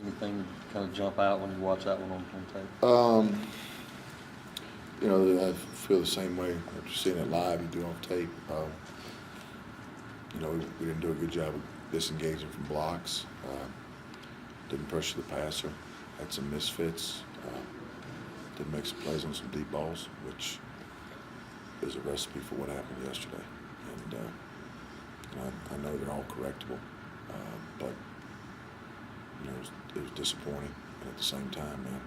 Anything kind of jump out when you watch that one on tape? I feel the same way after seeing it live. You do on tape. We didn't do a good job of disengaging from blocks. Didn't pressure the passer. Had some misfits. Didn't make some plays on some deep balls, which is a recipe for what happened yesterday. And I know they're all correctable, but it was disappointing. And at the same time, man,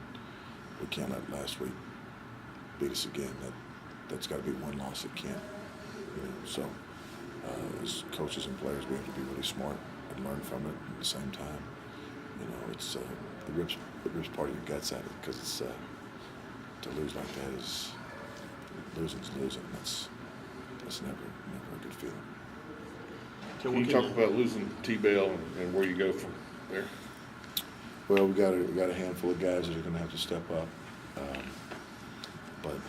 we can't let last week beat us again. That's got to be one loss. It can't. So as coaches and players, we have to be really smart and learn from it. At the same time, it's it rips part of your guts out of it, because it's to lose like that is losing's losing. That's never a good feeling. Can you talk about losing T-Bell and where you go from there? Well, we got a handful of guys that are going to have to step up, but it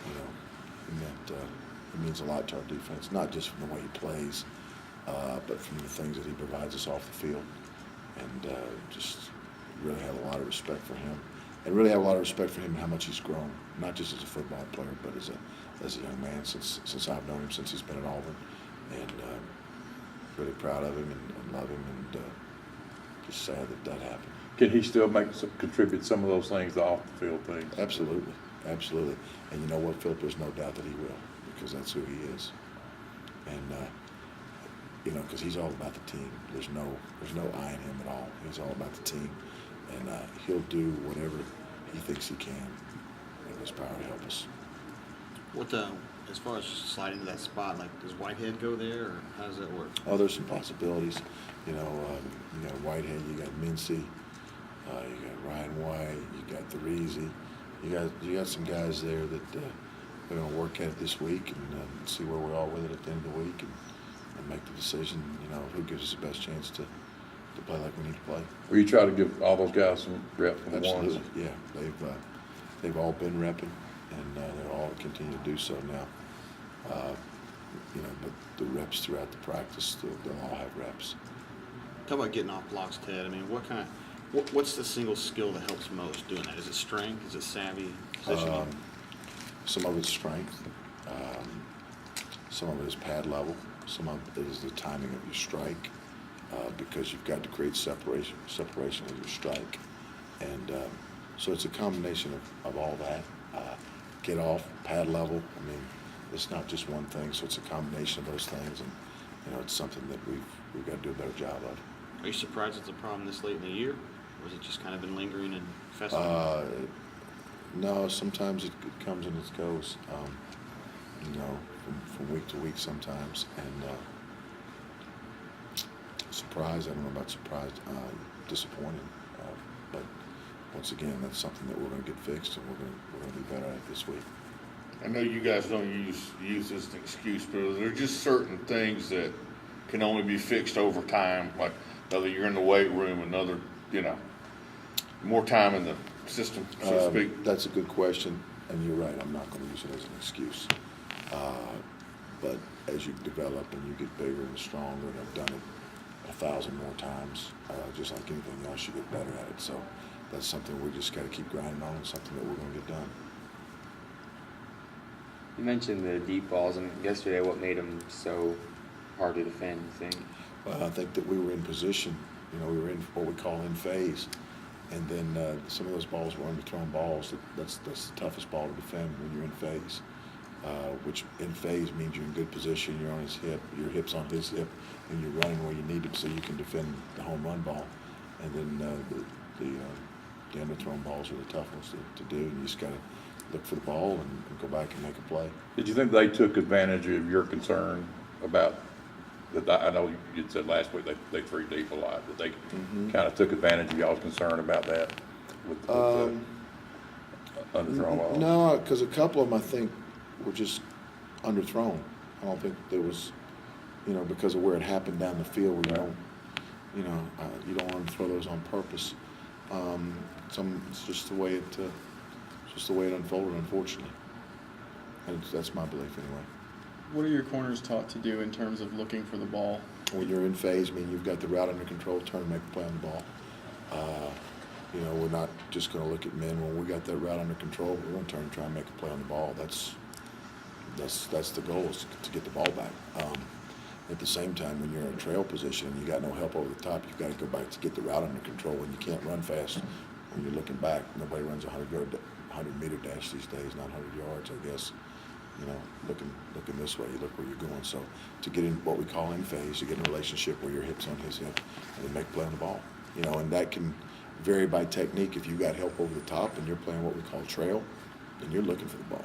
means a lot to our defense, not just from the way he plays, but from the things that he provides us off the field, and just really have a lot of respect for him, and really have a lot of respect for him and how much he's grown, not just as a football player, but as a young man since I've known him, since he's been at Auburn, and really proud of him and love him, and just sad that happened. Can he still contribute some of those things, the off the field things? Absolutely. And you know what, Philip? There's no doubt that he will, because that's who he is. And because he's all about the team. There's no I in him at all. He's all about the team, and he'll do whatever he thinks he can in his power to help us. As far as just sliding to that spot, like, does Whitehead go there, or how does that work? Oh, there's some possibilities. You got Whitehead, you got Mincy, you got Ryan White, you got Threezy. You got some guys there that we're going to work at it this week and see where we're all with it at the end of the week, and make the decision. Who gives us the best chance to play like we need to play. Will you try to give all those guys some reps from the Absolutely, ones? yeah. They've all been repping, and they'll all continue to do so now. But the reps throughout the practice, they'll all have reps. Talk about getting off blocks, Ted. I mean, what's the single skill that helps most doing that? Is it strength? Is it savvy? Positioning? Some of it's strength. Some of it is pad level. Some of it is the timing of your strike, because you've got to create separation with your strike. And so it's a combination of all that. Get off, pad level. I mean, it's not just one thing, so it's a combination of those things. And, it's something that we've got to do a better job of. Are you surprised it's a problem this late in the year? Or has it just kind of been lingering and festering? No, sometimes it comes and it goes, from week to week sometimes. And surprised, I don't know about surprised, disappointed. But once again, that's something that we're going to get fixed, and we're going to be better at it this week. I know you guys don't use this as an excuse, but there are just certain things that can only be fixed over time, like whether you're in the weight room, another, more time in the system, so to speak. That's a good question, and you're right. I'm not going to use it as an excuse. But as you develop and you get bigger and stronger, and I've done it 1,000 more times, just like anything else, you get better at it. So that's something we just got to keep grinding on, and something that we're going to get done. You mentioned the deep balls, and yesterday, what made them so hard to defend, you think? Well, I think that we were in position. We were in what we call in phase, and then some of those balls were underthrown balls. That's the toughest ball to defend when you're in phase, which in phase means you're in good position. You're on his hip, your hip's on his hip, and you're running where you need to, so you can defend the home run ball. And then the underthrown balls are the tough ones to do, and you just got to look for the ball and go back and make a play. Did you think they took advantage of your concern about that? I know you said last week they threw deep a lot. That they kind of took advantage of y'all's concern about that with underthrown balls? No, because a couple of them I think were just underthrown. I don't think there was, because of where it happened down the field, where you don't want to throw those on purpose. It's just the way it unfolded, unfortunately. And that's my belief anyway. What are your corners taught to do in terms of looking for the ball? When you're in phase, you've got the route under control, turn and make a play on the ball. You know, we're not just gonna look at men, when we got that route under control, we're gonna turn and try and make a play on the ball. That's the goal, is to get the ball back. At the same time, when you're in a trail position and you got no help over the top, you've got to go back to get the route under control, and you can't run fast when you're looking back. Nobody runs a 100-meter dash these days, not 100 yards, I guess. You know, looking this way, you look where you're going. So to get in what we call in phase, to get in a relationship where your hip's on his hip, and then make a play on the ball. You know, and that can vary by technique. If you got help over the top and you're playing what we call trail, then you're looking for the ball.